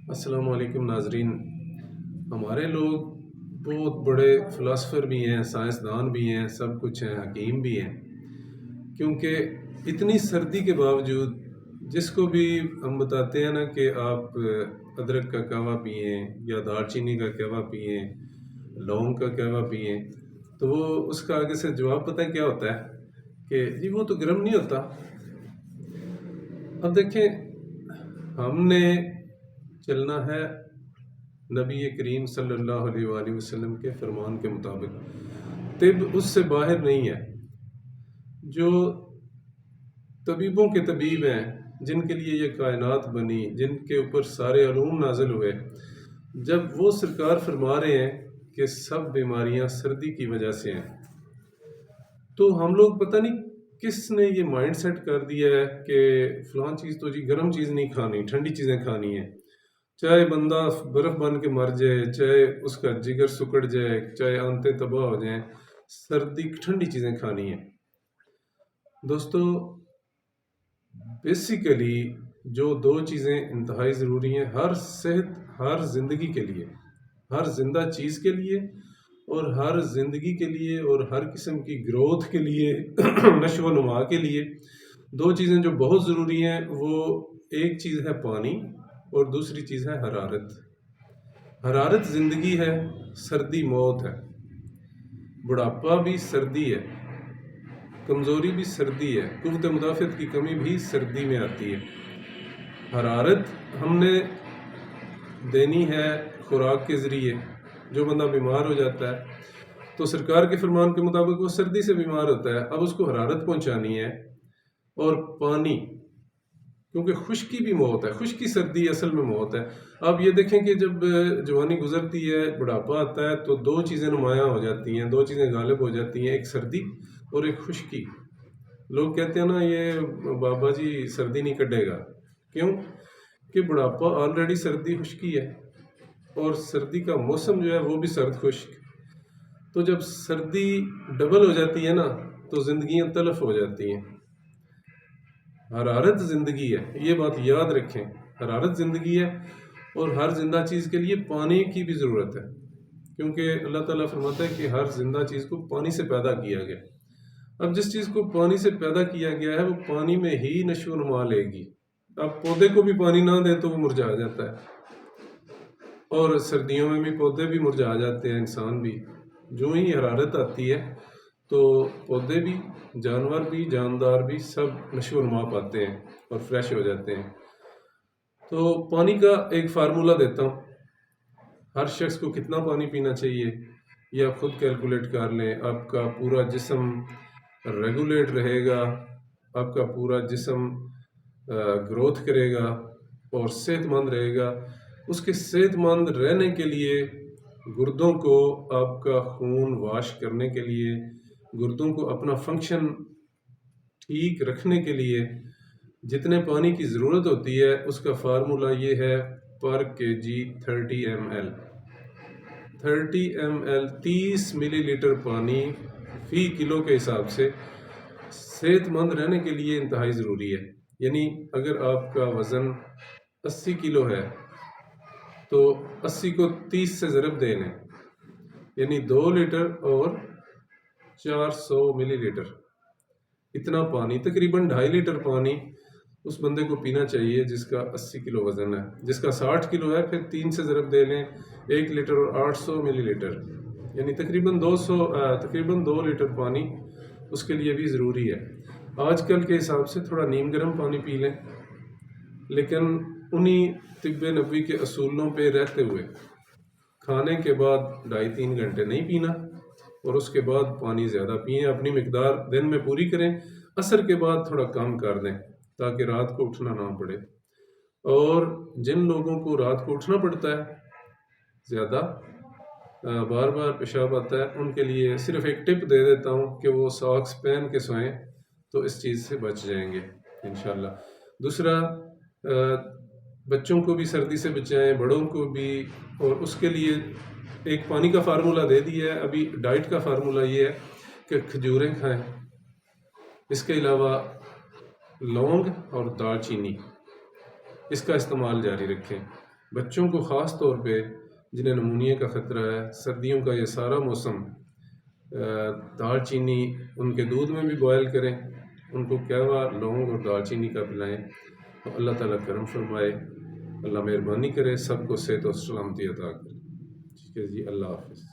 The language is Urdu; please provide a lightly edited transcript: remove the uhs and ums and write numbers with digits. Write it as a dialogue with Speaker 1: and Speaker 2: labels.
Speaker 1: السلام علیکم ناظرین. ہمارے لوگ بہت بڑے فلاسفر بھی ہیں، سائنسدان بھی ہیں، سب کچھ ہیں، حکیم بھی ہیں، کیونکہ اتنی سردی کے باوجود جس کو بھی ہم بتاتے ہیں نا کہ آپ ادرک کا قہوہ پئیں یا دار چینی کا قہوہ پئیں، لونگ کا قہوہ پئیں، تو وہ اس کا آگے سے جواب پتہ ہے کیا ہوتا ہے کہ جی وہ تو گرم نہیں ہوتا. اب دیکھیں، ہم نے چلنا ہے نبی کریم صلی اللہ علیہ وآلہ وسلم کے فرمان کے مطابق. طب اس سے باہر نہیں ہے. جو طبیبوں کے طبیب ہیں، جن کے لیے یہ کائنات بنی، جن کے اوپر سارے علوم نازل ہوئے، جب وہ سرکار فرما رہے ہیں کہ سب بیماریاں سردی کی وجہ سے ہیں، تو ہم لوگ پتہ نہیں کس نے یہ مائنڈ سیٹ کر دیا ہے کہ فلاں چیز تو جی گرم چیز نہیں کھانی، ٹھنڈی چیزیں کھانی ہیں. چاہے بندہ برف بن کے مر جائے، چاہے اس کا جگر سکڑ جائے، چاہے آنتیں تباہ ہو جائیں، سردی ٹھنڈی چیزیں کھانی ہیں. دوستو، بیسیکلی جو دو چیزیں انتہائی ضروری ہیں ہر صحت، ہر زندگی کے لیے، ہر زندہ چیز کے لیے اور ہر زندگی کے لیے اور ہر قسم کی گروتھ کے لیے نشو و نما کے لیے، دو چیزیں جو بہت ضروری ہیں، وہ ایک چیز ہے پانی اور دوسری چیز ہے حرارت. حرارت زندگی ہے، سردی موت ہے. بڑھاپا بھی سردی ہے، کمزوری بھی سردی ہے، قوت مدافعت کی کمی بھی سردی میں آتی ہے. حرارت ہم نے دینی ہے خوراک کے ذریعے. جو بندہ بیمار ہو جاتا ہے تو سرکار کے فرمان کے مطابق وہ سردی سے بیمار ہوتا ہے، اب اس کو حرارت پہنچانی ہے. اور پانی، کیونکہ خشکی بھی موت ہے، خشکی سردی اصل میں موت ہے. آپ یہ دیکھیں کہ جب جوانی گزرتی ہے، بڑھاپا آتا ہے، تو دو چیزیں نمایاں ہو جاتی ہیں، دو چیزیں غالب ہو جاتی ہیں، ایک سردی اور ایک خشکی. لوگ کہتے ہیں نا یہ بابا جی سردی نہیں کٹے گا. کیوں؟ کہ بڑھاپا آلریڈی سردی خشکی ہے، اور سردی کا موسم جو ہے وہ بھی سرد خشک. تو جب سردی ڈبل ہو جاتی ہے نا تو زندگیاں تلف ہو جاتی ہیں. حرارت زندگی ہے، یہ بات یاد رکھیں. حرارت زندگی ہے اور ہر زندہ چیز کے لیے پانی کی بھی ضرورت ہے، کیونکہ اللہ تعالیٰ فرماتا ہے کہ ہر زندہ چیز کو پانی سے پیدا کیا گیا. اب جس چیز کو پانی سے پیدا کیا گیا ہے وہ پانی میں ہی نشو و نما لے گی. اب پودے کو بھی پانی نہ دیں تو وہ مرجھا جاتا ہے، اور سردیوں میں بھی پودے بھی مرجھا جاتے ہیں، انسان بھی. جو ہی حرارت آتی ہے تو پودے بھی، جانور بھی، جاندار بھی سب نشو و نما پاتے ہیں اور فریش ہو جاتے ہیں. تو پانی کا ایک فارمولہ دیتا ہوں. ہر شخص کو کتنا پانی پینا چاہیے یہ آپ خود کیلکولیٹ کر لیں. آپ کا پورا جسم ریگولیٹ رہے گا، آپ کا پورا جسم گروتھ کرے گا اور صحت مند رہے گا. اس کے صحت مند رہنے کے لیے گردوں کو آپ کا خون واش کرنے کے لیے، گردوں کو اپنا فنکشن ٹھیک رکھنے کے لیے جتنے پانی کی ضرورت ہوتی ہے، اس کا فارمولہ یہ ہے پر کے جی 30 ml. 30 ml 30 ملی لیٹر پانی فی کلو کے حساب سے صحت مند رہنے کے لیے انتہائی ضروری ہے. یعنی اگر آپ کا وزن 80 کلو ہے تو 80 کو 30 سے ضرب دے لیں، یعنی 2 لیٹر اور 400 ملی لیٹر. اتنا پانی، تقریباً 2.5 لیٹر پانی اس بندے کو پینا چاہیے جس کا 80 کلو وزن ہے. جس کا 60 کلو ہے پھر 3 سے ضرب دے لیں، 1 لیٹر اور 800 ملی لیٹر، یعنی تقریباً 2 لیٹر پانی اس کے لیے بھی ضروری ہے. آج کل کے حساب سے تھوڑا نیم گرم پانی پی لیں، لیکن انہی طب نبوی کے اصولوں پہ رہتے ہوئے کھانے کے بعد 2.5-3 گھنٹے نہیں پینا، اور اس کے بعد پانی زیادہ پئیں. اپنی مقدار دن میں پوری کریں، عصر کے بعد تھوڑا کم کر دیں تاکہ رات کو اٹھنا نہ پڑے. اور جن لوگوں کو رات کو اٹھنا پڑتا ہے، زیادہ بار بار پیشاب آتا ہے، ان کے لیے صرف ایک ٹپ دے دیتا ہوں کہ وہ ساکس پہن کے سوئیں تو اس چیز سے بچ جائیں گے انشاءاللہ. دوسرا، بچوں کو بھی سردی سے بچائیں، بڑوں کو بھی. اور اس کے لیے ایک پانی کا فارمولہ دے دیا ہے. ابھی ڈائٹ کا فارمولہ یہ ہے کہ کھجوریں کھائیں، اس کے علاوہ لونگ اور دار چینی، اس کا استعمال جاری رکھیں. بچوں کو خاص طور پہ جنہیں نمونیا کا خطرہ ہے، سردیوں کا یہ سارا موسم، دال چینی ان کے دودھ میں بھی بوائل کریں، ان کو قہوہ لونگ اور دال چینی کا پلائیں، تو اللہ تعالیٰ کرم فرمائے، اللہ مہربانی کرے، سب کو صحت و سلامتی عطا کرے۔ ٹھیک ہے جی، اللہ حافظ۔